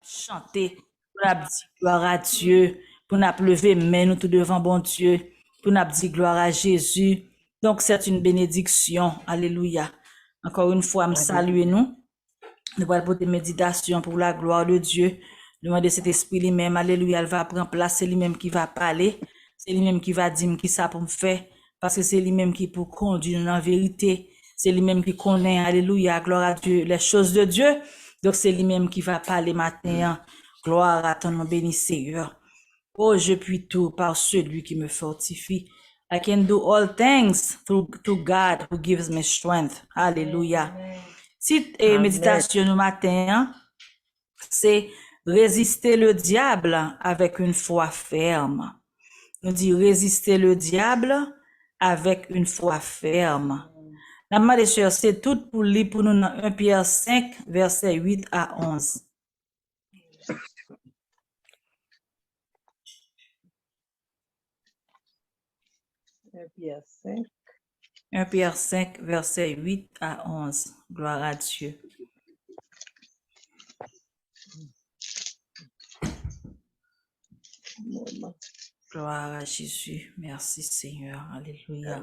chanter, pour nous dire gloire à Dieu, pour nous lever main nous tout devant bon Dieu, pour nous dire gloire à Jésus. Donc c'est une bénédiction. Alléluia. Encore une fois, me saluer nous. Nous allons porter méditation pour la gloire de Dieu. Demander cet esprit lui-même. Alléluia. Elle va prendre place. C'est lui-même qui va parler. C'est lui-même qui va dire qui ça pour me faire. Parce que c'est lui-même qui pour conduire dans la vérité. C'est lui-même qui connaît. Alléluia. Gloire à Dieu. Les choses de Dieu. Donc c'est lui-même qui va parler maintenant. Gloire à ton nom béni Seigneur. Oh, je puis tout par celui qui me fortifie. I can do all things through God who gives me strength. Alléluia. Si méditation du matin, c'est résister le diable avec une foi ferme. Nous dit résister le diable avec une foi ferme. La main des sœurs, c'est tout pour lire pour nous dans 1 Pierre 5, verset 8 à 11. 1 Pierre 5, verset 8 à 11. Gloire à Dieu. Gloire à Jésus. Merci Seigneur. Alléluia.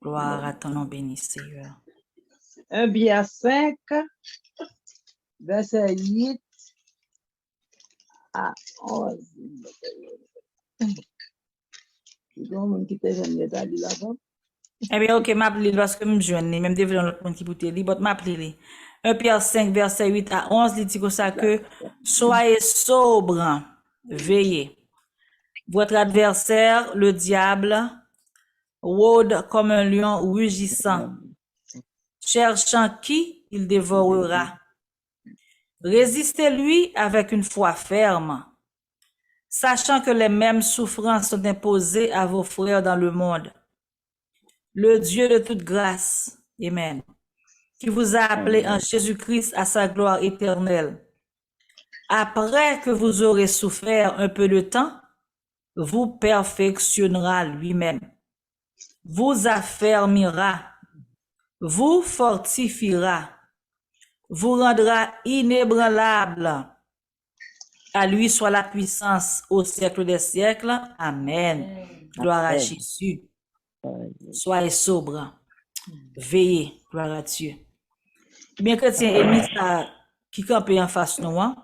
Gloire à ton nom béni Seigneur. 1 Pierre 5, verset 8 à 11. Eh bien, ok, m'appelez parce que je ne même devant l'autre monde qui peut te lire, mais m'appelez. 1 Pierre 5, verset 8 à 11, il dit comme ça que soyez sobres, veillez. Votre adversaire, le diable, rôde comme un lion rugissant, cherchant qui il dévorera. Résistez-lui avec une foi ferme, sachant que les mêmes souffrances sont imposées à vos frères dans le monde. Le Dieu de toute grâce, Amen, qui vous a appelé en Jésus-Christ à sa gloire éternelle. Après que vous aurez souffert un peu de temps, vous perfectionnera lui-même, vous affermira, vous fortifiera, vous rendra inébranlable. À lui soit la puissance au siècle des siècles. Amen. Gloire à Jésus. Soyez sobre, veillez, gloire à Dieu. Bien chrétien, ennemi ça, qui campe en face de nous,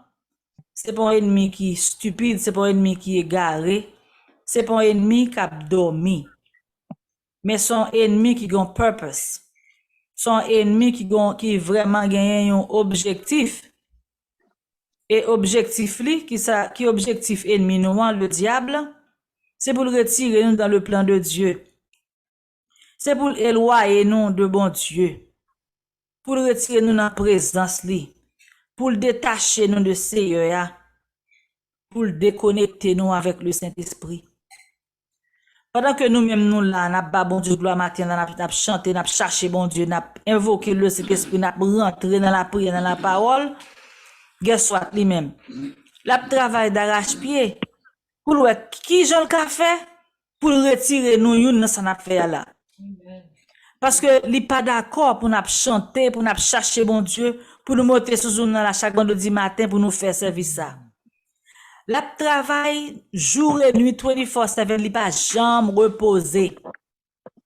c'est pas un ennemi qui est stupide, c'est pas un ennemi qui est égaré, c'est pas un ennemi qui a dormi, mais son ennemi qui a un purpose, son ennemi qui vraiment gagne un objectif. Et objectif li, qui objectif ennemi nous, le diable, c'est pour le retirer nous dans le plan de Dieu. C'est pour éloigner nous de bon Dieu. Pour le retirer nous dans la présence li. Pour le détacher nous de Seigneur. Pour le déconnecter nous avec le Saint-Esprit. Pendant que nous-mêmes nous là, n'a pas bon Dieu gloire matin, n'a chanté, n'a cherché bon Dieu, n'a invoqué le Saint-Esprit, n'a rentré dans la prière, dans la parole, guess what lui-même. La travail d'arrache-pied. Pour le qui j'en le fait pour retirer nous une dans ça n'a fait là. Parce que li pas d'accord pour nous chanter, pour nous chercher bon Dieu, pour nous monter sous nous là chaque vendredi matin pour nous faire service ça. La travail jour et nuit 24/7 li pas jamais reposer.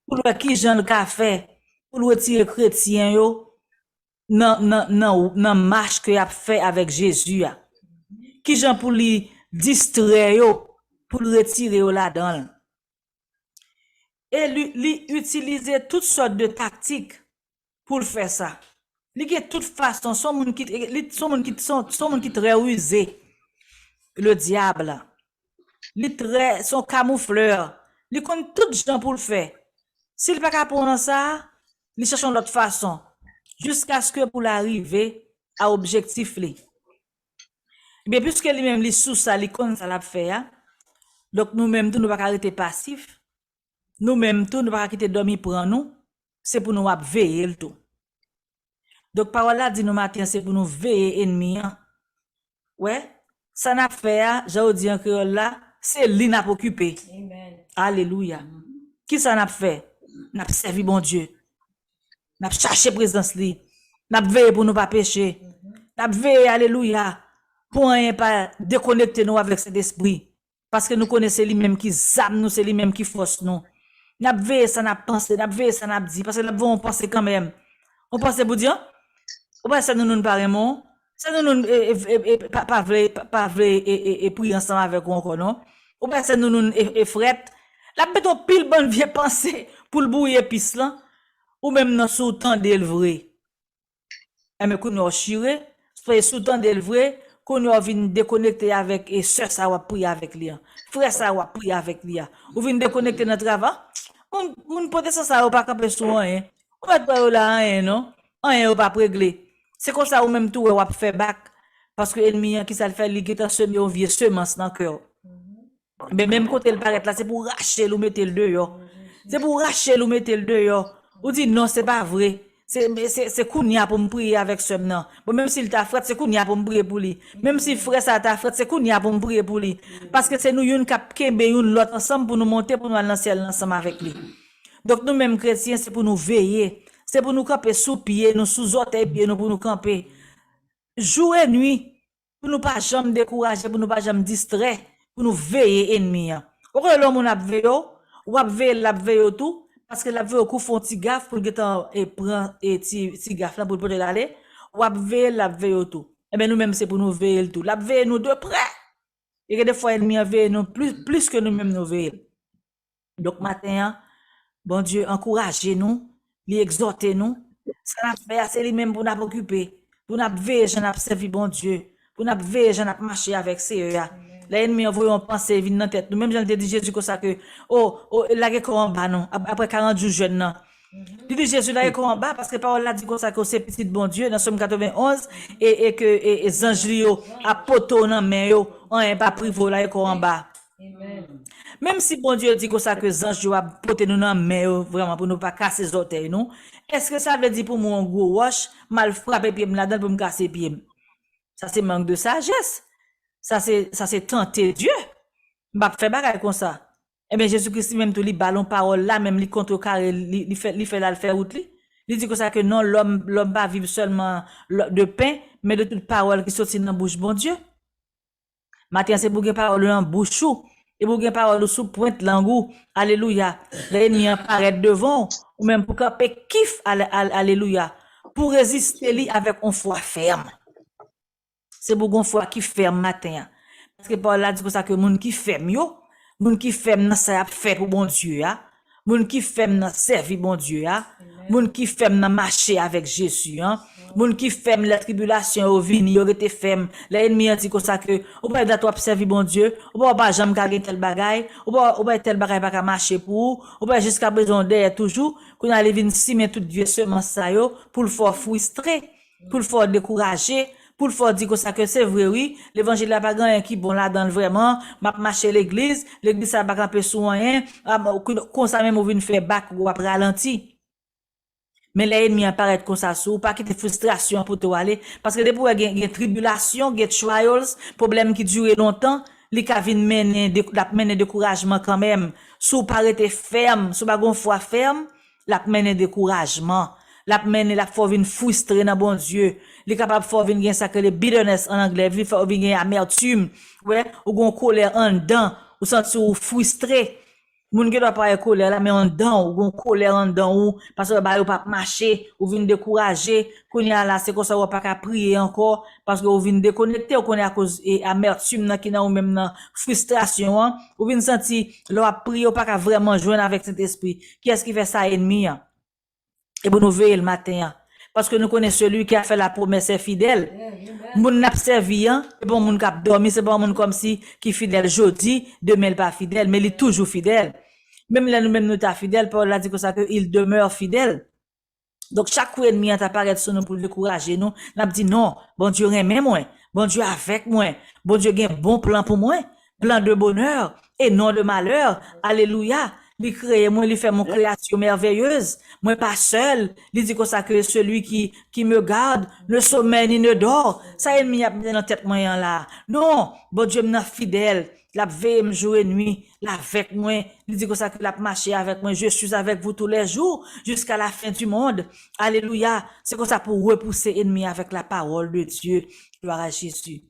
Pour le qui j'en le fait pour le retirer chrétien yo non marche que a fait avec Jésus. Qui j'en pour lui distraire yo, pour le retirer là-dedans. Et lui utiliser toutes sortes de tactiques pour le faire ça. Lui de toute façon, son monde qui très rusé. Le diable. Lui très son camoufleur. Lui connaît tout gens pour le faire. S'il pas capable pour ça, lui cherche l'autre façon jusqu'à ce que pour l'arriver à objectif li. Mais puisque lui-même li sous ça, li connaît ça l'a fait, donc nous-mêmes tout nous pas arrêter passif. Nous-mêmes tout nous pas quitter dormir pour nous, c'est pour nous veiller le tout. Donc parole là dit nous matin c'est pour nous veiller ennemi. Ouais, ça n'a fait j'ai dit en créole là, c'est lui n'a occupé. Amen. Alléluia. Qui ça n'a fait? N'a servi bon Dieu. N'a cherché présence li. N'a veillé pour nous pas pécher. N'a veillé alléluia pour rien pas déconnecter nous avec cet esprit. Parce que nous connaissons lui-même qui zame nous, c'est lui-même qui force nous. N'a veillé ça n'a pensé, n'a veillé ça n'a dit, parce que là, on pense quand même. On pense pour dire, on pense ça nous parlement, ça nous pas vrai et prier ensemble avec nous encore, non? On pense ça nous effrète. La béton pile bonne vieille pensée pour le bouiller pis là, ou même dans sous temps d'elle vrai. Et mais qu'on nous chiré, soyez sous temps d'elle vrai, qu'on nous vient déconnecter avec et sœur ça va prier avec lui. Frère ça va prier avec lui. Ou vient déconnecter notre travail. On peut ça ou pas camper sur rien. On va pas là rien non. Rien ou pas régler. C'est comme ça ou même tout ou faire back parce que ennemi qui ça le fait li qui t'a semé un vieux semence dans cœur. Mais même quand elle paraît là, c'est pour racher ou mettre le dehors. C'est pour racher ou mettre le dehors. Ou dit non, c'est pas vrai. C'est Kounia pour me prier avec ce non. Bon, même s'il t'a frère, c'est Kounia pour me prier pour lui. Même si frère ça t'a frère, c'est Kounia pour me prier pour lui. Parce que c'est nous une cap kembe une l'autre ensemble pour nous monter pour nous aller dans le ciel ensemble avec lui. Donc nous mêmes chrétiens, c'est pour nous veiller. C'est pour nous camper sous pied, nous sous orteil pied, nous pour nous camper. Jour et nuit, pour nous pas jamais décourager, pour nous pas jamais distraire, pour nous veiller ennemi. Ou que l'homme on a veillé, ou a veillé la veillé tout, parce que la veillé au coup font petit gaffe pour que et prend et petit gaffe là pour peut aller, ou a veillé la veillé tout. Eh ben nous même c'est pour nous veiller tout. La veillé nous de près. Et que des fois ennemi veille nous plus que nous même nous veiller. Donc matin, bon Dieu encouragez-nous, lui exhortez-nous. Ça n'a fait c'est lui-même pour nous occuper. Pour nous veiller, j'en ai servi bon Dieu. Pour nous veiller, j'en ai marché avec ces l'ennemi envoyé en pensée vient dans tête. Nous même j'en ai dit Jésus comme ça que la guerre en bas non après 40 jours jeune non. Il dit Jésus la guerre en bas parce que parole là dit comme ça que c'est petit bon Dieu dans Somme 91 et que les anges lio a poteau dans main yo on pas privé la guerre en bas. Même si bon Dieu dit comme ça que les anges a poté nous dans main vraiment pour nous pas casser les orteils nous. Est-ce que ça veut dire pour moi un gros roche mal frapper pied là-dedans pour me casser pied? Ça c'est manque de sagesse. Ça c'est tenter Dieu. M'a fait bagaille comme ça. Eh bien Jésus-Christ même tout li ballon parole là même li contrecarré li fait là le faire route li. Il dit comme ça que non l'homme pas vivre seulement de pain mais de toute parole qui sortit dans bouche bon Dieu. Matin c'est pour gen parole dans bouche et pour gen parole sous pointe langue. Alléluia. L'ennemi apparaît devant ou même pour camper kiff alléluia pour résister lui avec une foi ferme. C'est pour une foi qui ferme matin. Parce que Paul a dit comme ça que moun qui ferme yo, moun qui ferme dans ça fait pour bon Dieu ya, moun qui ferme dans servir bon Dieu ya, moun qui ferme dans marcher avec Jésus hein, moun qui ferme la tribulation au vini yo rete ferme. L'ennemi a dit comme ça que ou pas d'être servir bon Dieu, ou pas jamais gagner tel bagaille, ou pas tel bagaille pas marcher pour, ou pas jusqu'à besoin d'aide toujours, qu'on allait venir simer toute vieux semence ça yo pour le faire frustrer, pour le faire décourager. Pour le faire dire que ça que c'est vrai oui, l'évangile n'a pas gagné qui bon là dans vraiment, m'a marché l'église ça pas camper sous rien, comme ça même on vient faire bac ou après ralenti. Mais l'ennemi apparaît comme ça sous pas quitter frustration pour toi aller parce que des fois il y a tribulation, il y a trials, problème qui dure longtemps, li ka vinn mener découragement quand même, sous pas rester ferme, sous pas gon foi ferme, la mener découragement. La mener la faut venir frustrer dans bon Dieu, li capable faut venir gen ça que le bitterness en anglais, il faut venir amertume, ouais, ou gon colère en dedans, ou sentir ou frustré. Moun ki doit pas colère là mais en dedans, ou gon colère en dedans ou parce que ba ou pas marcher, ou venir décourager, kounya là c'est comme ça ou pas ka prier encore parce que ou venir déconnecter ou connaît à cause et amertume nan ki nan ou même nan frustration, hein, ou venir sentir l'on prier ou pas ka vraiment joindre avec cet esprit. Qui est-ce qui fait ça ennemi? Et pour nous veiller le matin. Parce que nous connaissons celui qui a fait la promesse est fidèle. Moun n'a servi, hein. Et bon, moun k'ap dormi, c'est bon moun comme si, qui fidèle jeudi, demain il pas fidèle, mais il est toujours fidèle. Même là, nous-mêmes, nous ta fidèle, Paul a dit que ça, que il demeure fidèle. Donc, chaque coup ennemi apparaît sur nous pour le décourager, nous. N'a dit non, bon Dieu aime moi. Bon Dieu avec moi. Bon Dieu a un bon plan pour moi. Plan de bonheur et non de malheur. Alléluia. Il crée moi, il fait mon création merveilleuse. Moi pas seul. Il dit comme ça que celui qui me garde ne sommeille ni ne dort. Ça ennemi a mis dans tête moyen là. Non, bon Dieu m'est fidèle. La veille jour et nuit, la avec moi. Il dit comme ça que la marcher avec moi. Je suis avec vous tous les jours jusqu'à la fin du monde. Alléluia. C'est comme ça pour repousser ennemi avec la parole de Dieu. Gloire à Jésus.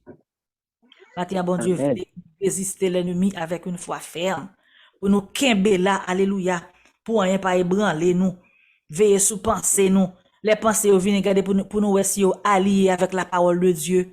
Matin, bon Dieu, Amen. venez résister l'ennemi avec une foi ferme. Pour nous kembe là, alléluia. Pour rien pas ébranler nous. Veillez sous pensée nous. Les pensées au viennent garder pour nous aussi alliés avec la parole de Dieu.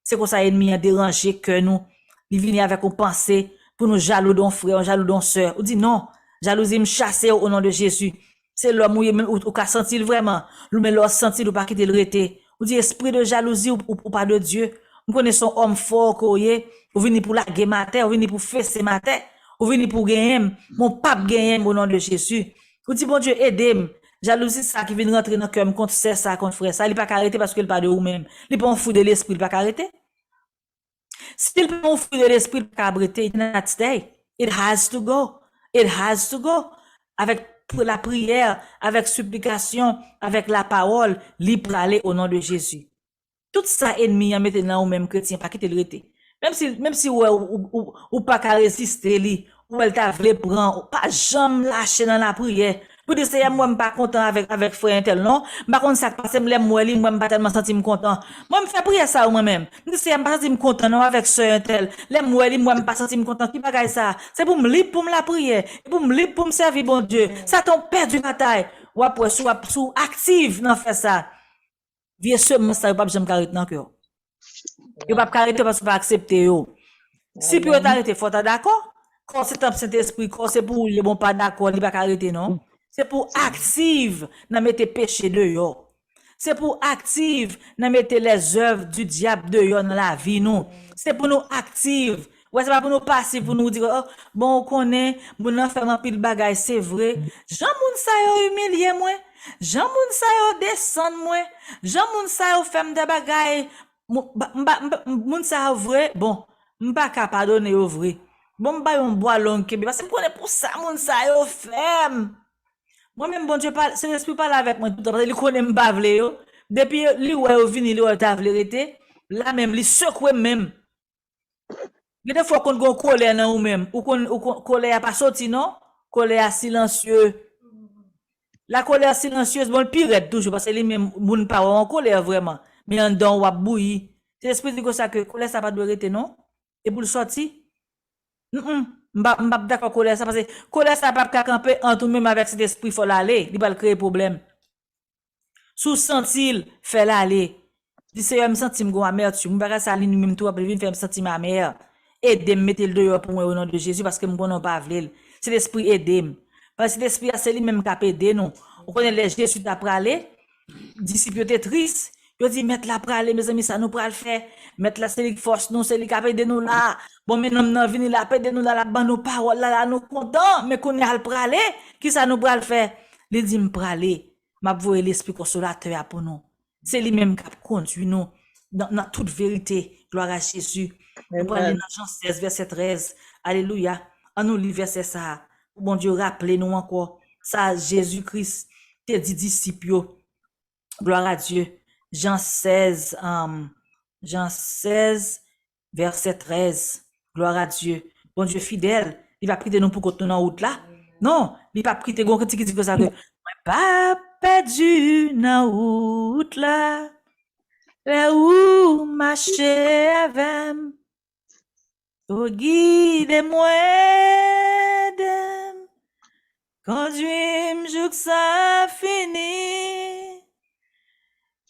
C'est comme ça l'ennemi a dérangé que nous. Il vient avec une pensée pour nous jaloux d'un frère, jaloux d'un sœur. On dit non, jalousie me chasser au nom de Jésus. C'est l'homme ou qu'a senti vraiment. Nous mais l'homme senti ou pas quitter le rété. On dit esprit de jalousie ou pas de Dieu. Nous connaissons homme fort koye, ou vini pour la guerre matin, ou vini pour fesser matin, ou vini pour gagner, mon pape gagner au nom de Jésus. Ou dit bon Dieu aidez-moi. Jalousie ça qui vient rentrer dans le cœur contre ça contre frère ça, il pas arrêter parce qu'il pas de ou même. Il pas un fou de l'esprit, il pas arrêter. S'il pas un fou de l'esprit, il pas arrêter, it not stay. It has to go. It has to go. Avec la prière, avec supplication, avec la parole, libre aller au nom de Jésus. Tout ça ennemi a maintenant ou même chrétien pas quitter le rété. Même si ou pas qu'à résister li, ou elle t'a voulu prendre, ou pas jamais lâcher dans la prière. Pour dire c'est moi pas content avec frère tel non, par contre ça passe me moi li, moi pas tellement senti me content. Moi me fait prier ça ou moi-même. Me c'est pas senti me content non avec sœur tel. Les moi li moi pas senti me content qui bagaille ça. C'est pour me libre pour me la prière, pour me libre pour me servir bon Dieu. Ça ton perdu bataille. Ou après sous active dans faire ça. Vieux seulement ça pas jamais carré dans cœur. Yo pas carré parce que pas accepter yo. Si peut arrêter faut d'accord. Quand c'est un Saint-Esprit, quand c'est pour le bon pas d'accord, il pas arrêter non. C'est pour active n'a mettre péché de yo. C'est pour active n'a mettre les œuvres du diable de yo dans la vie nous. C'est pour nous active. Ouais, c'est pas pour nous passer pour nous dire oh, bon on connaît, bon on fait un pile bagaille, c'est vrai. Jean moun sa yo humilié moi. Jean moun sa yo descend moi. Jean moun sa yo fait des bagaille. Moun sa yo vrai. Bon, m'pa ka pardonner yo vrai. Bon m'ba yon bois long kebe parce que m'konne pour ça moun sa yo fait. Moi-même, bon Dieu, c'est l'esprit parle avec moi tout le temps, parce qu'il connaît m'pa vle yo. Depuis, li ouais yo vini, li ouais ta vle rete, là même, li secoué même. Il des fois qu'on gon colère dans ou même, ou qu'on colère pas sorti non, colère silencieux. La colère silencieuse, bon, le pire toujours, parce que li même, moun pa en colère vraiment, mais en don ou bouilli. C'est l'esprit dit comme ça que colère ça pas doit rete non, et pour le sortir, m'pa d'accord colère ça, parce que colère ça pas qu'à camper entre même avec cet esprit faut l'aller, il va le créer problème. Sous sentil, fait l'aller. Dis Seigneur, me senti m'gon amertume, m'pa ça li même tout après vinn faire me sentir ma mère. Aidez-moi mettre le dehors pour moi au nom de Jésus parce que m'gon pas vle. C'est l'esprit aidez-moi. Parce que l'esprit c'est lui même qui a aidé nous. On connaît les Jésus t'a pralé, disciples étaient tristes. Yo dit mettre la pralé mes amis ça nous pral faire. Mettre la c'est force nous c'est lui qui a aidé nous là. Bon maintenant nous venir là aider nous là la ban nos paroles là nous content mais qu'on est pralé qui ça nous pral faire. Il dit me pralé, m'a voué l'esprit consolateur pour nous. C'est lui même qui a conduit nous dans toute vérité. Gloire à Jésus. Nous prenons dans Jean 16 verset 13. Alléluia. En nous lit verset ça. Bon Dieu rappelez-nous encore ça Jésus-Christ te dit disciples. Gloire à Dieu. Jean 16 verset 13. Gloire à Dieu. Bon Dieu fidèle, il va prêter nous pour qu'on en route là. Non, il va prêter gon qui dit que ça que pas perdu dans route là. Là où marcher avec. Oh guide-moi. Conduis-moi jusqu'à ça fini.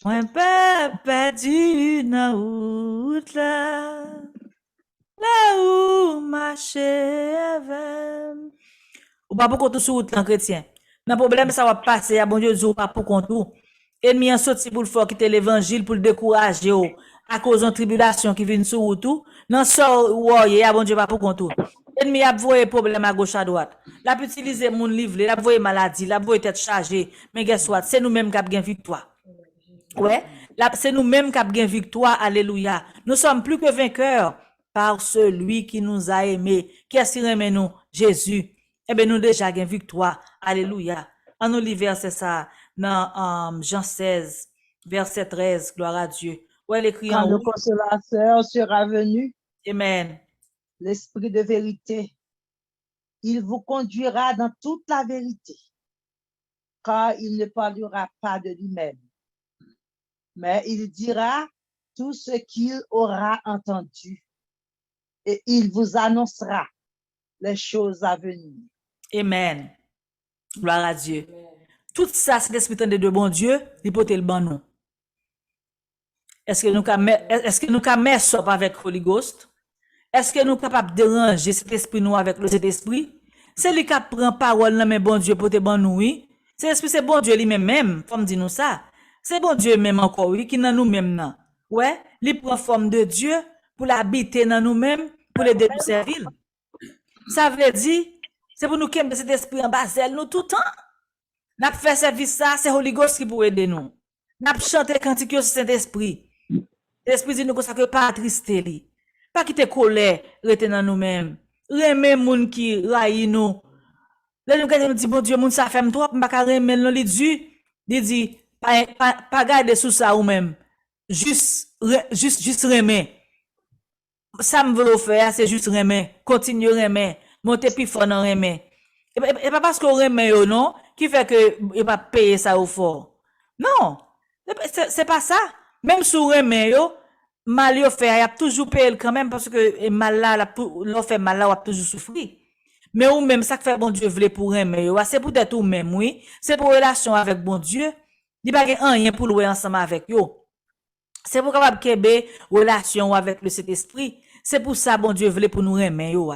Moi pas perdu dans route là. Là où marcher avec. Ou pas pour qu'on sur route là chrétien. Dans problème ça va passer à bon Dieu ou pas pour qu'on tout. Ennemi en sorti pour le faire quitter l'évangile pour le décourager à cause de tribulation qui vient sur route tout. Non ça ouais bon Dieu pas pour qu'on tout. Ennemi a voyé problème à gauche à droite. La peut utiliser mon livre, la voyé maladie, la voyé tête chargée, mais guess what, c'est nous-mêmes qui avons gagné victoire. Ouais, c'est nous-mêmes qui avons gagné victoire, alléluia. Nous sommes plus que vainqueurs par celui qui nous a aimés. Qui a aimé nous? Jésus. Eh bien, nous déjà gagné victoire, alléluia. En nous lit verset ça, dans Jean 16, verset 13, gloire à Dieu. Ouais, l'écrit en Quand le haut. consolateur sera venu, Amen. l'esprit de vérité, il vous conduira dans toute la vérité, car il ne parlera pas de lui-même, mais il dira tout ce qu'il aura entendu et il vous annoncera les choses à venir. Amen. Gloire à Dieu. Tout ça, c'est l'esprit de bon Dieu, il peut le ban nous. Est-ce que nous pouvons mettre avec Holy Ghost? Est-ce que nous sommes capables de déranger cet esprit nous avec le cet esprit? C'est lui qui prend parole, mais bon Dieu pour te ban nous, oui. C'est l'esprit, c'est bon Dieu lui-même, comme dit nous ça. C'est bon Dieu même encore, oui, qui dans nous-mêmes, non. Ouais, il prend forme de Dieu pour l'habiter dans nous-mêmes, pour les servir. Ça veut dire, c'est pour nous qui aiment cet esprit en bas, nous tout le temps. N'a fait service ça, c'est Holy Ghost qui peut aider nous. N'a chanté cantique sur Saint-Esprit. L'esprit dit nous comme ça que pas triste li. Pas quitter colère, rester dans nous-mêmes. Remer moun qui raille nous. Là nous dit bon Dieu moun ça fait trop, pas ka remer non li dit pas garder sous ça ou même. Juste remer. Ça me veut faire, c'est juste remer, continuer remer, monter plus fort dans remer. Et pas parce qu'on remet yo non qui fait que il va payer ça au fort. Non, c'est pas ça. Même si on remet yo, mal yo fait, il a toujours payé quand même parce que mal là, l'on fait mal là, on a toujours souffrir. Mais ou même ça que fait bon Dieu voulait pour remet yo, c'est peut-être ou même oui, c'est pour relation avec bon Dieu. Il pas rien pour louer ensemble avec yo. C'est pour capable kebe relation avec le Saint-Esprit. C'est pour ça bon Dieu voulait pour nous remet yo.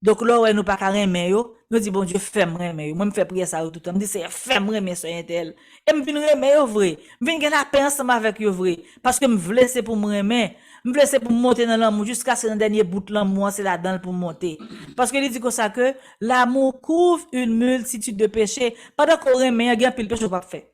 Donc là nous pas remet yo, nous dit bon Dieu fais-moi remet yo. Moi me fait prier ça tout le temps, me dit c'est fais-moi remet so intel. Et me vinn remet yo vrai. Me vinn la paix ensemble avec yo vrai parce que me voulais c'est pour me remet. Me voulais c'est pour monter dans l'amour jusqu'à ce dernier bout de l'amour c'est là-dedans pour monter. Parce que il dit comme ça que l'amour couvre une multitude de péchés. Pendant qu'on remet, il y a pile péché pas fait.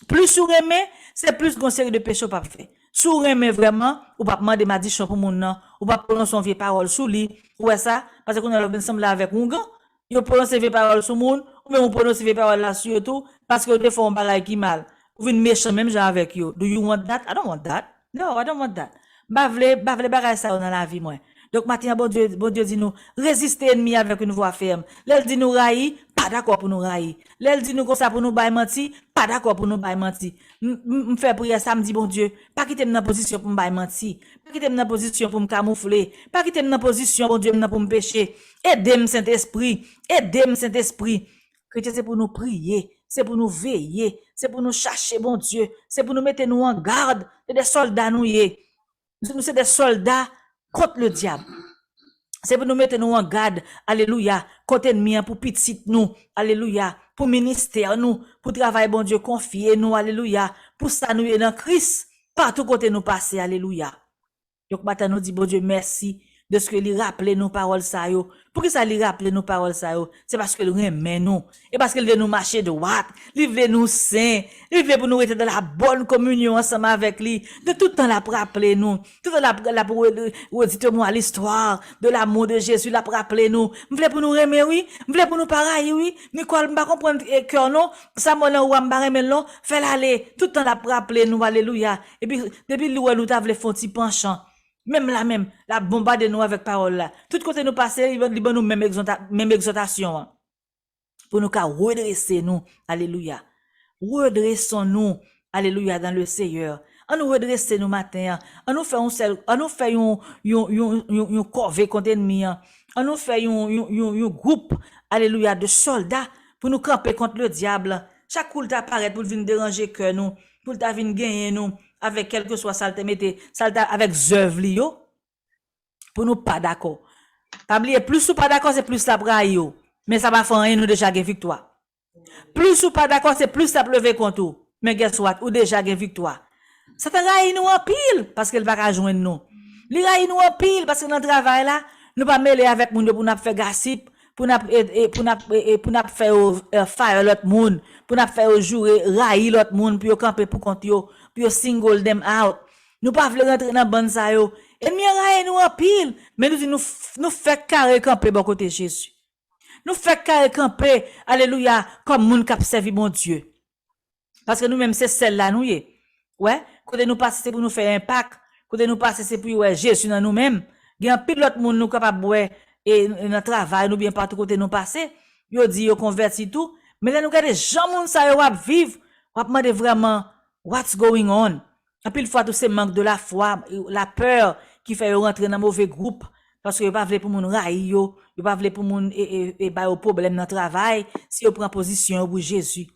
Plus sur remet, c'est plus qu'on série de péchés pas fait. Sous remet vraiment, ou pas demander maldiction pour mon nom, ou pas prononcer son vieille parole sous lui, ouais ça, parce qu'on a ensemble là avec un gars, il prononce vieille parole sur moun, ou même on prononce vieille parole là sur tout, parce que des fois on parle qui mal. Ou une méchant même genre avec you. Do you want that? I don't want that. No, I don't want that. Ba vle bagay ça dans la vie moi. Donc maintenant bon Dieu dit nous résister ennemi avec une voix ferme. L'elle dit nous railler, pas d'accord pour nous railler. L'elle dit nous comme ça pour nous bailler menti, pas d'accord pour nous bailler menti. Me faire prière samedi bon Dieu, pas quitter dans position pour me bailler menti, pas quitter dans position pour me camoufler, pas quitter dans position bon Dieu pour me pécher. Aidez-moi Saint-Esprit, aidez-moi Saint-Esprit. Chrétien c'est pour nous prier, c'est pour nous veiller, c'est pour nous chercher bon Dieu, c'est pour nous mettre nous en garde, c'est des soldats nous c'est des soldats contre le diable. C'est pour nous mettre nous en garde, alléluia, contre ennemi pour petit nous, alléluia, pour ministère nous, pour travail bon Dieu confier nous, alléluia, pour ça nous est dans Christ, partout côté nous passer, alléluia. Donc maintenant nous dit bon Dieu merci de ce que lui rappelle nos paroles ça yo. Pour que ça lui rappelle nos paroles ça yo, c'est parce que il remet nous et parce qu'il veut nous marcher droit, il veut nous saint, il veut pour nous être dans la bonne communion ensemble avec lui. De tout temps là pour rappeler nous, tout le temps là pour redire-moi l'histoire de l'amour de Jésus là pour rappeler nous. M'vle pour nous remet oui, m'vle pour nous pareil oui, Nicole m'pa comprendre cœur non, ça mon ou m'pa remet non, fait l'aller tout le temps là pour rappeler nous alléluia. Et puis depuis nous t'a vle font petit penchant. Même la bombarde nous avec parole là. Tout côté nous passer, il va nous même exhortation. Hein. Pour nous redresser nous. Alléluia. Redressons-nous. Alléluia dans le Seigneur. On nous redresser nous matin. On nous fait un corvée contre ennemi. On nous fait un groupe. Alléluia de soldats pour nous camper contre le diable. Chaque coup t'apparaît pour venir déranger cœur nous, pour venir gagner nous. Avec quelque soit ça avec œuvre yo pour nous pas d'accord. Pas oublier plus ou pas d'accord c'est plus la braille mais ça va faire rien nous déjà gain victoire. Plus ou pas d'accord c'est plus ça lever contre nous. Mais guess what ou déjà gain victoire. Ça te raille nous en pile parce qu'elle va joindre nous. Li raille nous en pile parce que dans le travail là nous pas mêler avec moun pour nous faire gossip pour nous faire fire l'autre monde pour nous faire jouer raille l'autre monde pour camper pour compte yo puis single them out. Nous pas voulons rentrer dans bande ça yo. Ennemi raille nous en pile, mais nous fait carré camper bon côté Jésus. Nous fait carré camper, alléluia, comme moun qui servi mon Dieu. Parce que nous même c'est celle-là nous y. Ouais, côté nous passer c'est pour nous faire impact, côté nous passer c'est pour ouais Jésus dans nous-mêmes. Il y a pile l'autre monde nous capable ouais et dans travail nous bien partout côté nous passer. Yo dit yo converti tout, mais là nous regarder gens moun ça yo vivre, on demander vraiment what's going on? À pile fois tout ces manque de la foi, la peur qui fait rentrer dans mauvais groupe, Parce que yo pas vle pour moun ray yo pas vle pour moun et ba yo problème dans travail, si yo prend position pour Jésus.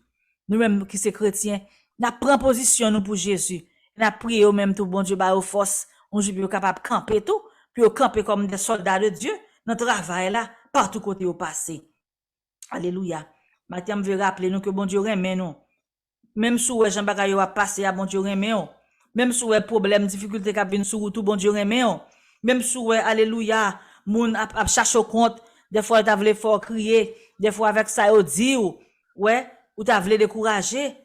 Nous-mêmes qui sommes chrétiens, n'a prend position nous pour Jésus. N'a prié au même tout bon Dieu ba yo force, on joue capable camper tout, puis yo camper comme des soldats de Dieu dans travail là, partout côté au passé. Alléluia. Maintenant, je veux rappeler nous que bon Dieu remet nous. Même si Jean Bagay a passé à bon Dieu remet nous. Même si problème, difficulté qui viennent sur tout bon Dieu remet nous. Même si alléluia, moun a cherché au compte, des fois t'as voulu fort crier, des fois avec ça au dit ou t'as voulu décourager.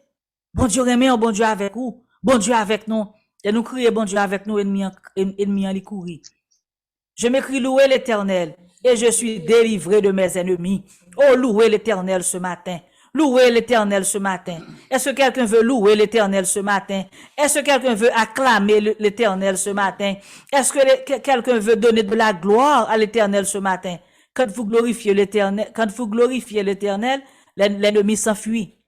Bon Dieu remet nous, bon Dieu avec vous. Bon Dieu avec nous. Et nous crier bon Dieu avec nous ennemi en li courir. Je m'écris louer l'Éternel et je suis délivré de mes ennemis. Oh, louez l'Éternel ce matin. Louez l'Éternel ce matin. Est-ce que quelqu'un veut louer l'Éternel ce matin? Est-ce que quelqu'un veut acclamer l'Éternel ce matin? Est-ce que quelqu'un veut donner de la gloire à l'Éternel ce matin? Quand vous glorifiez l'Éternel, l'ennemi s'enfuit.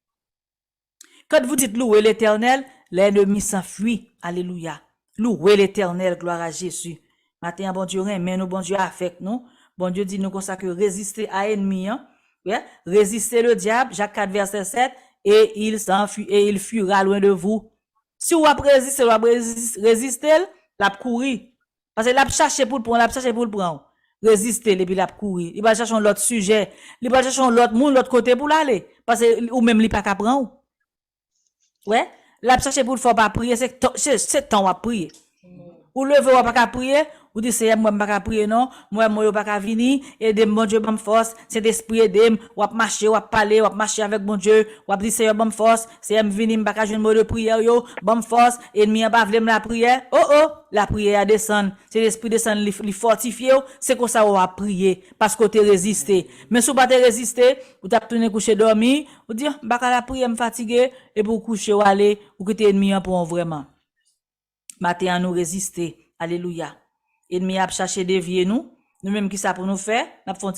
Quand vous dites louer l'Éternel, l'ennemi s'enfuit. Alléluia. Louez l'Éternel, gloire à Jésus. Matin, bon Dieu, mais nous, bon Dieu, avec nous. Bon Dieu dit nous comme ça que résister à l'ennemi, hein? Yeah? Résister le diable, Jacques 4, verset 7, et il s'enfuit, et il fuira loin de vous. Si vous résister, la courir. Parce que la chercher pour le prendre, Résister, et puis la courir. Il va chercher un autre sujet. Il va chercher un autre monde, l'autre côté pour l'aller. Parce que, ou même, il pas qu'à prendre. Ouais? La chercher pour le faire pas prier, c'est temps à prier. Ou lever ou pas qu'à prier, ou dit c'est moi pas qu'à prier non, moi pas qu'à venir, aider mon Dieu bonne force, c'est d'esprit aider, ou marcher, ou parler, ou marcher avec mon Dieu, ou dire c'est bonne force, c'est venir pas qu'à joindre mot de prière yo, bonne force, ennemi pas vle la prière. Oh, la prière a descend, c'est l'esprit descend li fortifier, c'est comme ça on va prier parce que tu résisté. Mais si vous pas résister, vous t'a tourner coucher dormir, vous dire pas qu'à la prière me fatigué et pour coucher ou aller ou que t'es ennemi pour vraiment. Matin à nous résister. Alléluia. Ennemi a cherché dévier nous. Nous-mêmes qui ça pour nous faire? N'a font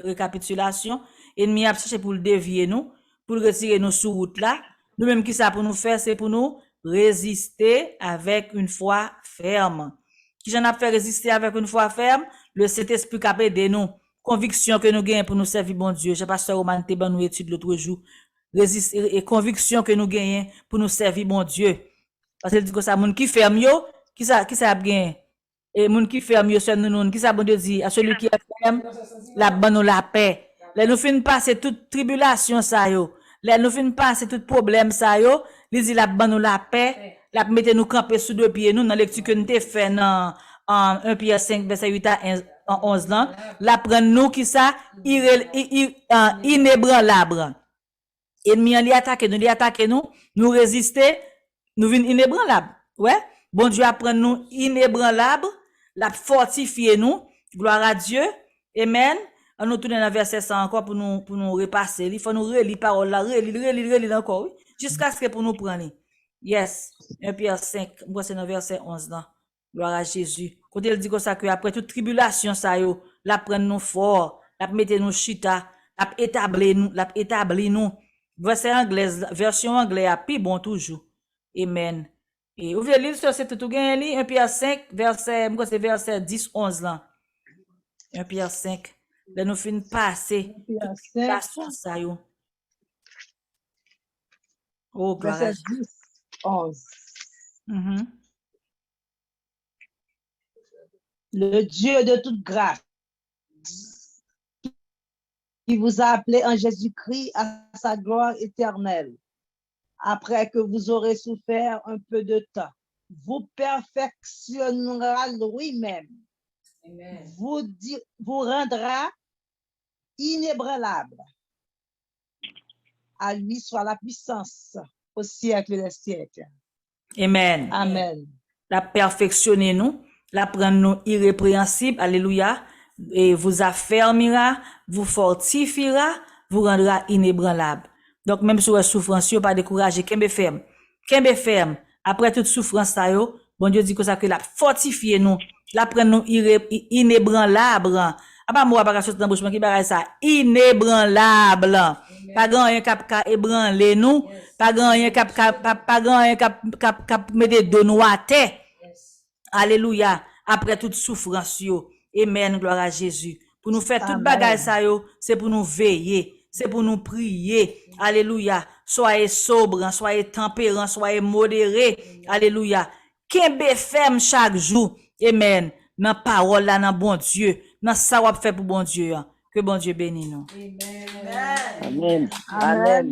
récapitulation. Ennemi a cherché pour le dévier nous, pour le retirer nous sur route là. Nous-mêmes qui ça pour nous faire? C'est pour nous résister avec une foi ferme. Qui j'en a fait résister avec une foi ferme? Le Saint-Esprit qui a aidé nous. Conviction que nous gagnons pour nous servir bon Dieu. J'ai pasteur Roman te ban nous étude l'autre jour. Résister et conviction que nous gagnons pour nous servir bon Dieu. Parce que dit que ça, moun qui ferme yo, qui ça a bien. Et moun qui ferme yo, nous, qui ça bon Dieu dit, à celui qui est ferme, la bonne la paix. Là, nous fin passer toute tribulation ça yo. Là, nous fin passer tout problème ça yo. Il dit la bonne la paix. La mettez nous camper sous deux pieds, nous, dans lecture que nous t'ai fait dans 1 Pierre 5, verset 8 à 11 là. La prend nous qui ça, inébranlable. Ennemi li attaque nous, nous résister. Nous venons inébranlables. Ouais. Bon Dieu apprend nous inébranlables, la fortifier nous. Gloire à Dieu. Amen. On nous tourne dans verset 100 encore pour nous repasser. Il faut nous relire parole là, relire encore, oui. Jusqu'à ce que pour nous prendre. Yes. 1 Pierre 5, moi c'est dans verset 11 là. Gloire à Jésus. Quand il dit comme ça que après toute tribulation ça yo, la prendre nous fort, la mettre nous chita, la établir nous. Verset anglais, version anglais a plus bon toujours. Amen. Et ouvrez lire sur c'est tout gain 1 Pierre 5 verset 10 11 là. 1 Pierre 5. Là nous fin passer. Ça yo. Oh gloire. Verset 10 11. Le Dieu de toute grâce qui vous a appelé en Jésus-Christ à sa gloire éternelle. Après que vous aurez souffert un peu de temps, vous perfectionnera lui-même. Vous rendra inébranlable. À lui soit la puissance au siècle des siècles. Amen. Amen. La perfectionner nous, la prendre nous irrépréhensible. Alléluia. Et vous affermira, vous fortifiera, vous rendra inébranlable. Donc, même si vous avez souffrance, pas décourager, qu'embe ferme. Après toute souffrance, ça yo, bon Dieu dit que ça que la fortifier nous, la prendre nous inébranlable. Ah bah, moi, pas dans bouche, qui bagaille ça, inébranlable. Pas grand un cap ébranler nous, pas grand un cap mettre de nous à terre. Alléluia. Après toute souffrance yo. Amen, gloire à Jésus. Pour nous faire toute Amen. bagage ça yo, c'est pour nous veiller, c'est pour nous prier. Alléluia. Soyez sobre, soyez tempérants, soyez modérés. Alléluia. Kembe ferme chaque jour. Amen. Dans parole là, dans bon Dieu. Dans ça wap fait pour bon Dieu. Que bon Dieu bénisse nous. Amen. Amen. Alléluia.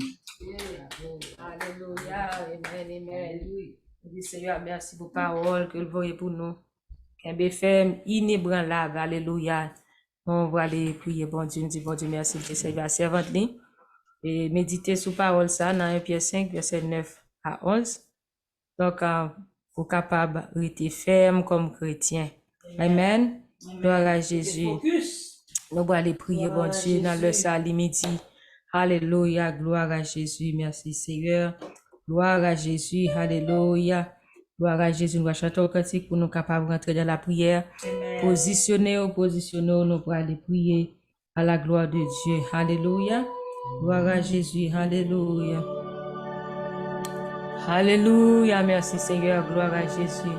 Amen. Amen. Oui, Seigneur, merci pour parole que vous voyez pour nous. Kembe ferme, inébranlable. Alléluia. On va aller prier, bon Dieu, nous dit bon Dieu, merci de servir à servante. Et méditer sur parole ça dans 1 Pierre 5, verset 9 à 11. Donc, pour capable de rester ferme comme chrétien. Amen. Gloire à Jésus. Nous allons aller prier, bon Dieu, dans le salut midi. Alléluia. Gloire à Jésus. Merci, Seigneur. Gloire à Jésus. Alléluia. Gloire à Jésus. Nous allons chanter au cantique pour nous capables de rentrer dans la prière. Positionnez-vous, nous pour aller prier à la gloire de Dieu. Alléluia. Gloire à Jésus. Alléluia. Alléluia. Merci, Seigneur. Gloire à Jésus.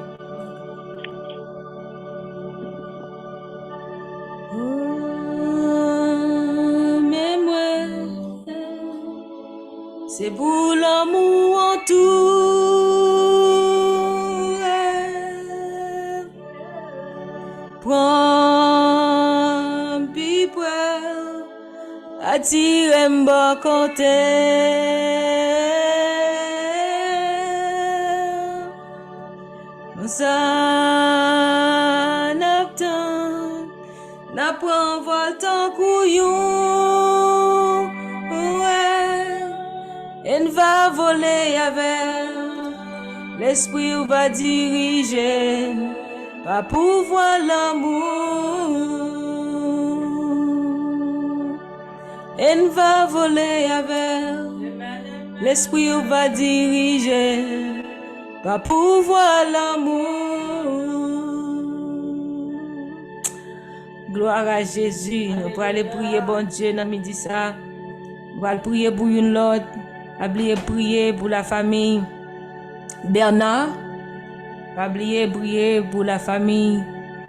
Mais moi, c'est pour l'amour en tout. Prends pipe, attire m'ba ça n'attend, n'apprend vol tant couillon, ouais, et va voler avec l'esprit ou va diriger, pas pouvoir l'amour, et va voler avec l'esprit ou va diriger. Pas pouvoir l'amour. Gloire à Jésus. Nous allons aller prier, bon Dieu, dans midi ça. Nous allons prier pour une autre. Oubliez prier pour la famille Bernard. Oubliez prier pour la famille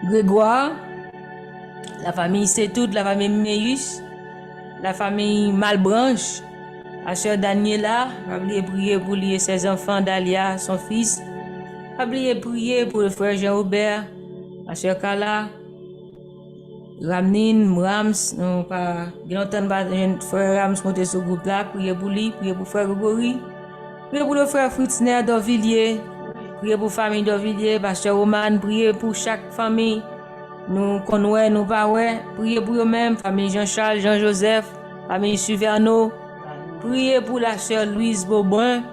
Grégoire. La famille Setout, la famille Meus. La famille Malbranche. La sœur Daniela, oubliez prier pour lui et ses enfants, Dalia, son fils. Oubliez prier pour le frère Jean-Robert, la sœur Kala, Ramnine, Rams, non pas, bien entendu, frère Rams monter sur le groupe là, priez pour lui, priez pour frère Grégory, priez pour le frère Fritzner d'Orvilliers, priez pour la famille d'Orvilliers, pasteur Roman, priez pour chaque famille, nous connaissons, nous pas ouais, priez pour eux-mêmes, famille Jean-Charles, Jean-Joseph, famille Suverno. Priez pour la sœur Louise Beaubrun.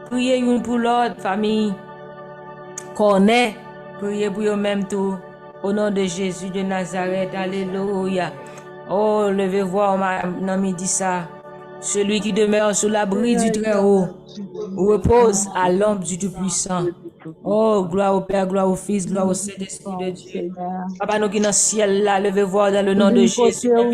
Priez une pour l'autre famille Cornet. Priez pour eux-mêmes tout. Au nom de Jésus de Nazareth. Alléluia. Oh, levez voir dans midi ça. Celui qui demeure sous l'abri du Très-Haut repose à l'ombre du Tout-Puissant. Oh, gloire au Père, gloire au Fils, gloire au Saint-Esprit de Dieu. Papa, nous qui dans le ciel là, levez voir dans le nom de Jésus. Seigneur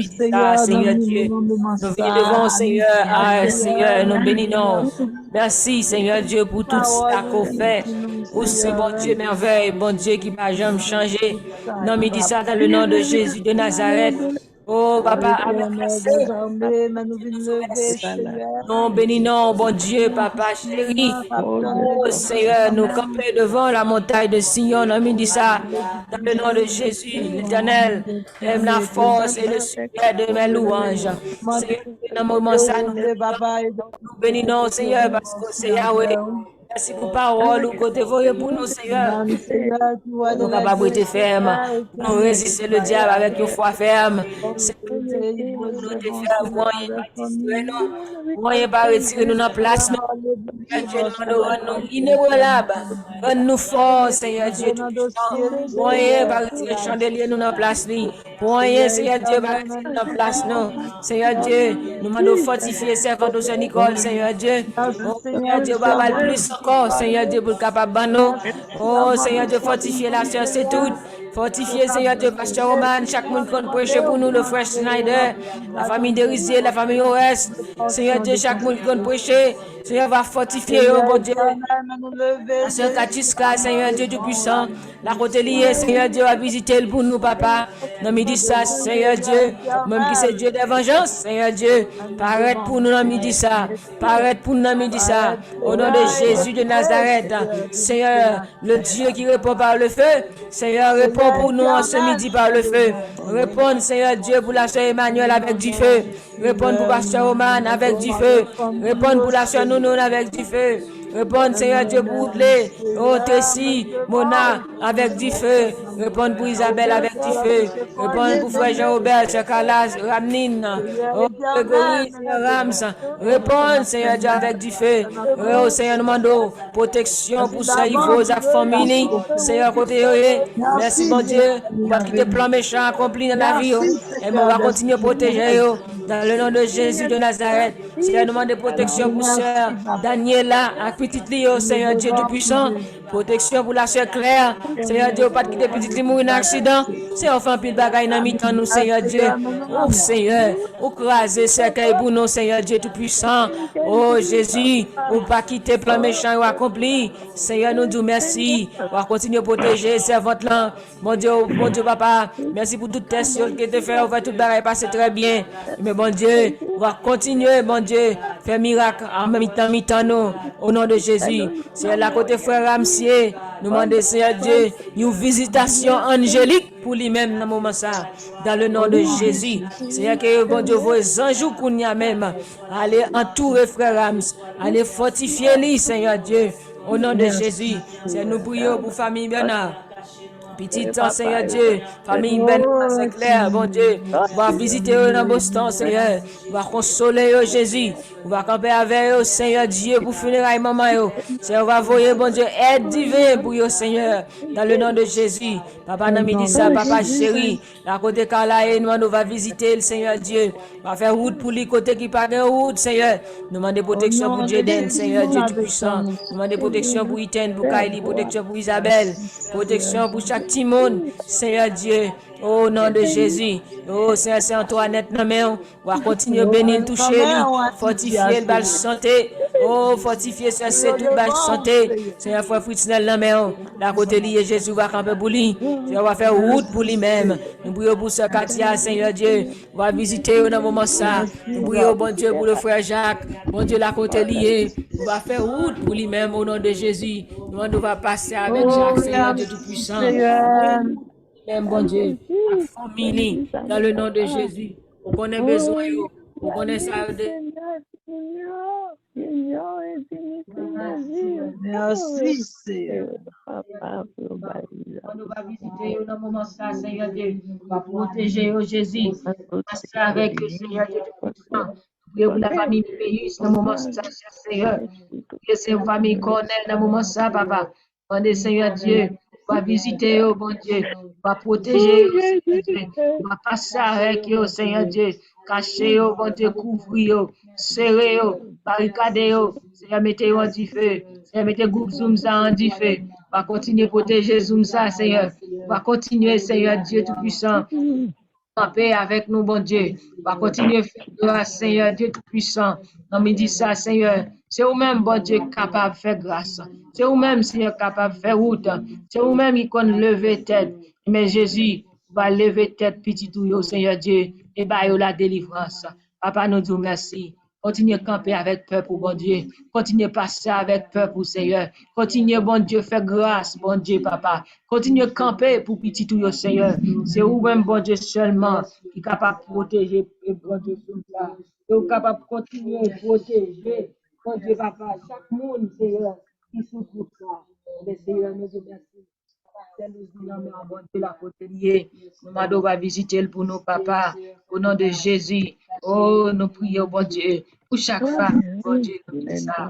Dieu. Nous venons devant Seigneur. Ah, Seigneur, nous bénissons. Merci, Seigneur Dieu, pour tout ce qu'on fait. Pour ce bon Dieu merveille, bon Dieu qui ne va jamais changer. Nous me dit ça dans le nom de Jésus de Nazareth. Oh, Papa, non, bénis non, bon Dieu, Papa chéri. Oh, Seigneur, nous camper devant la montagne de Sion. On me dit ça dans le nom de Jésus, l'Éternel. Aime la force et le succès de mes louanges. Seigneur, dans le moment ça, nous bénis non, Seigneur, parce que c'est Yahweh. Merci pour parole, ou côté voyez pour nous, Seigneur. Nous sommes capables de ferme. Nous résister le diable avec une foi ferme. C'est pour nous de faire moyen pas retirer nous dans la place. Dieu nous inébranlable. Rends-nous forts, Seigneur Dieu. Moyen pas retirer chandelier nous dans la place. Moyen, Seigneur Dieu, pas retirer nous dans la place. Seigneur Dieu, nous demandons fortifier servant de Saint Nicole, Seigneur Dieu. Seigneur Dieu, va plus encore, Seigneur Dieu, pour le capable de nous. Oh, Seigneur Dieu, fortifier la sœur, c'est tout. Fortifiez, Seigneur Dieu, Pasteur Roman, chaque monde qui prêche pour nous, le frère Schneider, la famille Derisier, la famille OS. Seigneur Dieu, chaque monde qui prêche, Seigneur va fortifier, oh bon Dieu. La sœur Katiska, Seigneur Dieu Tout-Puissant, la côté liée, Seigneur Dieu, va visiter le pour nous, papa. Dans midi ça, Seigneur Dieu, même qui c'est Dieu de vengeance, Seigneur Dieu, paraître pour nous dans midi ça, paraître pour nous dans midi ça, au nom de Jésus de Nazareth, Seigneur, le Dieu qui répond par le feu, Seigneur, réponds pour nous en ce midi par le feu, réponds, Seigneur Dieu, pour la sœur Emmanuel avec du feu, réponds pour Pasteur Oman avec du feu, réponds pour la sœur Nounou avec du feu. Répondre, Seigneur Dieu, pour les, oh Tessie, Mona, avec du feu. Répondre pour Isabelle avec du feu. Répondre pour Frère Jean-Robert, Chakalas, Ramnine, oh Grégory, Rams. Répondre, Seigneur Dieu, avec du feu. Oh Seigneur, nous demandons protection pour ça, il faut sa famille. Seigneur, côté, merci mon Dieu, on va quitter plan méchant accompli dans la vie. Et on va continuer à protéger. Dans le nom de Jésus de Nazareth, Seigneur, nous demandons protection pour sœur Daniela, petite Lio, Seigneur Dieu Tout-Puissant, protection pour la sœur Claire, Seigneur Dieu, pas de quitter petite Lio mourir dans accident, c'est enfin pile bagaille dans mi-temps nous, Seigneur Dieu, oh Seigneur, ou craser cercueil pour nous, Seigneur Dieu Tout-Puissant, oh Jésus, ou pas quitter plan méchant ou accompli, Seigneur, nous disons merci, on va continuer à protéger servante là, mon Dieu, papa, merci pour toutes tes choses que tu fais, on va tout bagaille passer très bien, mais bon Dieu, on va continuer, bon Dieu, faire miracle en même temps, nous, au nom de Jésus. C'est la côté frère Ramsier, nous demandons, Seigneur Dieu, une visitation angélique pour lui-même dans le moment ça, dans le nom de Jésus. Seigneur, que bon Dieu, vos anges qu'on y a même, allez entourer frère Rams, allez fortifier lui, Seigneur Dieu, au nom de Jésus. C'est nous prions pour famille Bernard. Petit temps, Seigneur Dieu, famille Bernard, c'est clair, bon Dieu, on va visiter eux dans Boston, Seigneur, on va consoler eux, Jésus, on va camper avec eux, Seigneur Dieu, pour funérailles maman, Seigneur, on va voyer, bon Dieu, aide divine pour eux, Seigneur, dans le nom de Jésus. Papa, n'a mis ça, papa chéri, la côté Kalae, nous va visiter le Seigneur Dieu, on va faire route pour les côtés qui partent en route, Seigneur, nous demandons protection pour Jaden, Seigneur Dieu Tout-Puissant, nous demandons protection pour Iten, pour Kylie, protection pour Isabelle, protection pour chaque Timon, Seigneur Dieu, au nom de Jésus. Oh, Seigneur, c'est Antoinette, on va continuer à bénir, toucher lui, fortifier le bal santé. Oh, fortifier ça, c'est tout bal santé. Seigneur, frère Fritznel, la côté lié, Jésus va camper pour lui. On va faire route pour lui-même. Nous prions pour ce Katia, Seigneur Dieu. On va visiter dans le moment ça. Nous prions, bon Dieu, pour le frère Jacques. Bon Dieu, la côté lié. On va faire route pour lui-même au nom de Jésus. Nous va passer avec Jacques, Seigneur Dieu Tout-Puissant. Même bon Dieu, la famille, dans le nom de Jésus. On connaît besoin, on connaît ça. Merci, Seigneur. On va visiter dans le moment ça, Seigneur Dieu. On va protéger Jésus. Passer avec le Seigneur Dieu Tout-Puissant. Priez pour la famille Pays dans le moment ça, Seigneur. Priez pour la famille Cornel dans le moment ça, papa. Demandez, Seigneur Dieu. On va visiter, oh bon Dieu, on va protéger, Seigneur Dieu, on va passer avec eux, Seigneur Dieu, cacher, oh bon Dieu, couvrir, serrer, barricader, Seigneur, mettez en du feu, Seigneur, mettez groupe Zoomza en du feu, on va continuer à protéger Zoomza, Seigneur, on va continuer, Seigneur Dieu Tout-Puissant, en paix avec nous, bon Dieu, on va continuer à faire grâce, Seigneur Dieu Tout-Puissant, on me dit ça, Seigneur. C'est vous-même, bon Dieu, capable de faire grâce. C'est vous-même, Seigneur, capable de faire route. C'est vous-même qui connaît lever tête. Mais Jésus va lever tête, petit tout, Seigneur Dieu, et bah, la délivrance. Papa, nous disons merci. Continuez à camper avec peuple, bon Dieu. Continuez à passer avec peuple, Seigneur. Continuez, bon Dieu, faire grâce, bon Dieu, papa. Continuez à camper pour petit tout, Seigneur. C'est vous-même, bon Dieu, seulement qui est capable de protéger, bon Dieu, tout ça. Vous êtes capable de continuer à protéger. Bon Dieu, papa, chaque monde, Seigneur, qui souffre pour ça. Mais Seigneur, nous remercions. Bon Dieu, la côté liée. Nous va visiter pour nous, papa. Au nom de Jésus. Oh, nous prions, bon Dieu, pour chaque femme. Bon Dieu, nous disons ça.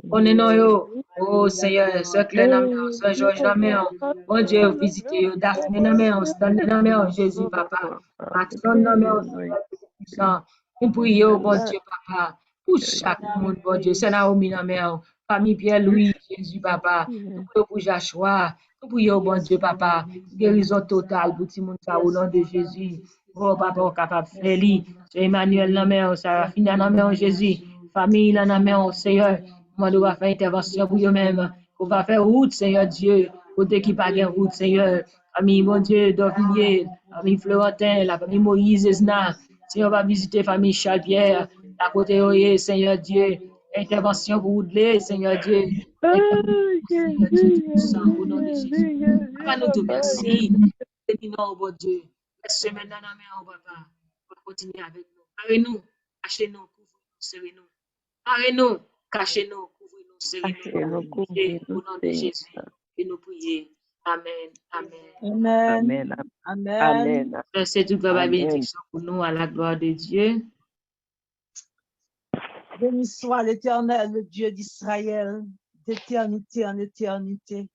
On est nous, oh Seigneur, ce Claire, ce Georges, bon Dieu, visitez, Daphné, Stan, Jésus, papa. Maxon, Seigneur, nous prions, bon Dieu, papa. Pour chaque monde, bon Dieu, c'est Naomi, Famille Pierre-Louis, Jésus, papa. Nous prions pour Joshua. Nous prions, bon Dieu, papa. Guérison totale pour tout le monde, au nom de Jésus. Oh, papa, on est capable de faire. C'est Emmanuel, non, mais Sarafina, non, mais Jésus. Famille, non, mais Seigneur. Moi, nous va faire intervention pour eux-mêmes. On va faire route, Seigneur Dieu. Côté qui pas de route, Seigneur. Famille, mon Dieu, Dorvilliers, famille Florentin, la famille Moïse, Esna. Seigneur, on va visiter famille Charles-Pierre. À côté, Seigneur Dieu. Intervention pour vous, Seigneur Dieu. Seigneur Dieu, tout ça, au nom de Jésus. Papa, nous te merci. Bénis-nous, oh bon Dieu. Laisse semaine dans la main, oh papa. Pour continuer avec nous. Parlez-nous, cachez-nous, couvrez-nous, serrez-nous. Parlez-nous, cachez-nous, couvrez-nous, serrez-nous. Et au nom de Jésus, et nous prions. Amen. Amen. Amen. Amen. Amen. Amen. C'est toute la bénédiction pour nous à la gloire de Dieu. Béni soit l'Éternel, le Dieu d'Israël, d'éternité en éternité.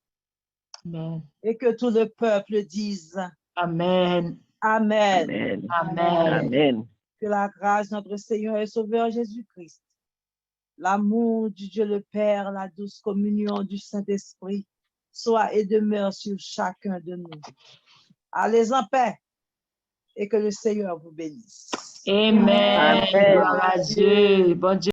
Amen. Et que tout le peuple dise Amen. Amen. Amen. Amen. Amen. Que la grâce de notre Seigneur et Sauveur Jésus-Christ, l'amour du Dieu le Père, la douce communion du Saint-Esprit soit et demeure sur chacun de nous. Allez en paix et que le Seigneur vous bénisse. Amen. Amen. Gloire à Dieu. Bon Dieu.